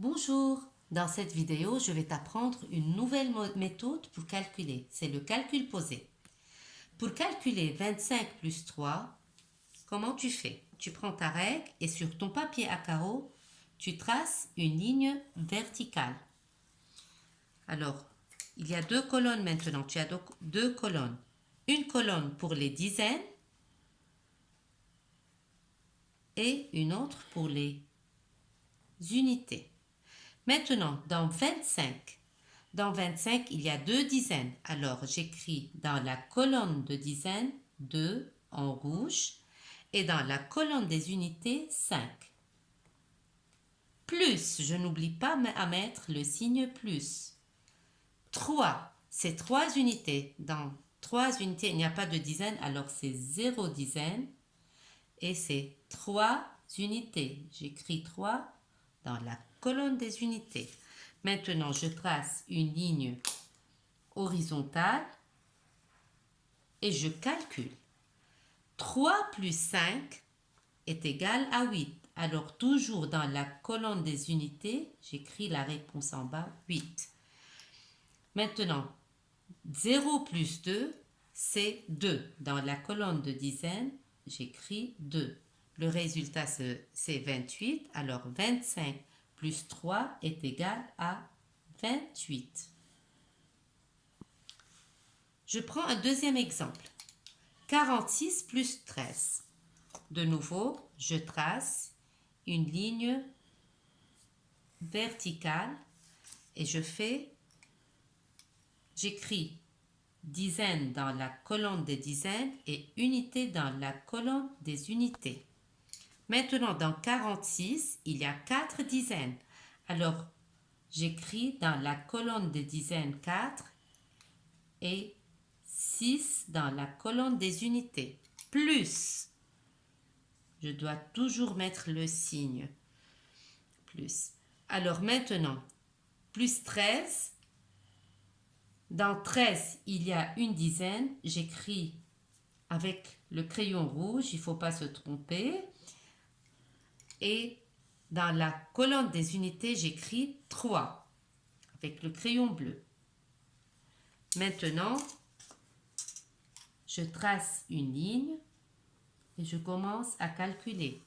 Bonjour, dans cette vidéo, je vais t'apprendre une nouvelle méthode pour calculer. C'est le calcul posé. Pour calculer 25 plus 3, comment tu fais? Tu prends ta règle et sur ton papier à carreaux, tu traces une ligne verticale. Alors, il y a deux colonnes maintenant. Tu as donc deux colonnes. Une colonne pour les dizaines et une autre pour les unités. Maintenant, dans 25, il y a deux dizaines. Alors, j'écris dans la colonne de dizaines 2 en rouge et dans la colonne des unités 5. Plus, je n'oublie pas à mettre le signe plus. 3, c'est 3 unités. Dans 3 unités, il n'y a pas de dizaine, alors c'est 0 dizaine. Et c'est 3 unités. J'écris 3 dans la colonne des unités. Maintenant, je trace une ligne horizontale et je calcule. 3 plus 5 est égal à 8. Alors, toujours dans la colonne des unités, j'écris la réponse en bas, 8. Maintenant, 0 plus 2, c'est 2. Dans la colonne de dizaines, j'écris 2. Le résultat, c'est 28. Alors, 25 plus 3 est égal à 28. Je prends un deuxième exemple. 46 plus 13. De nouveau, je trace une ligne verticale et j'écris dizaines dans la colonne des dizaines et unités dans la colonne des unités. Maintenant, dans 46, il y a 4 dizaines. Alors, j'écris dans la colonne des dizaines 4 et 6 dans la colonne des unités. Plus, je dois toujours mettre le signe plus. Alors maintenant, plus 13. Dans 13, il y a une dizaine. J'écris avec le crayon rouge, il ne faut pas se tromper. Et dans la colonne des unités, j'écris 3 avec le crayon bleu. Maintenant, je trace une ligne et je commence à calculer.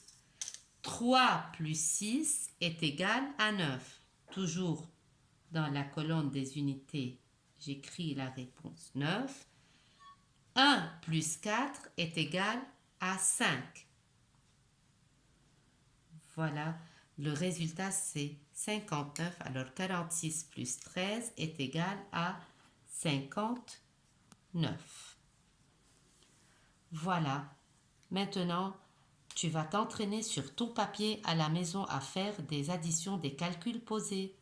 3 plus 6 est égal à 9. Toujours dans la colonne des unités, j'écris la réponse 9. 1 plus 4 est égal à 5. Voilà, le résultat c'est 59. Alors 46 plus 13 est égal à 59. Voilà, maintenant tu vas t'entraîner sur ton papier à la maison à faire des additions, des calculs posés.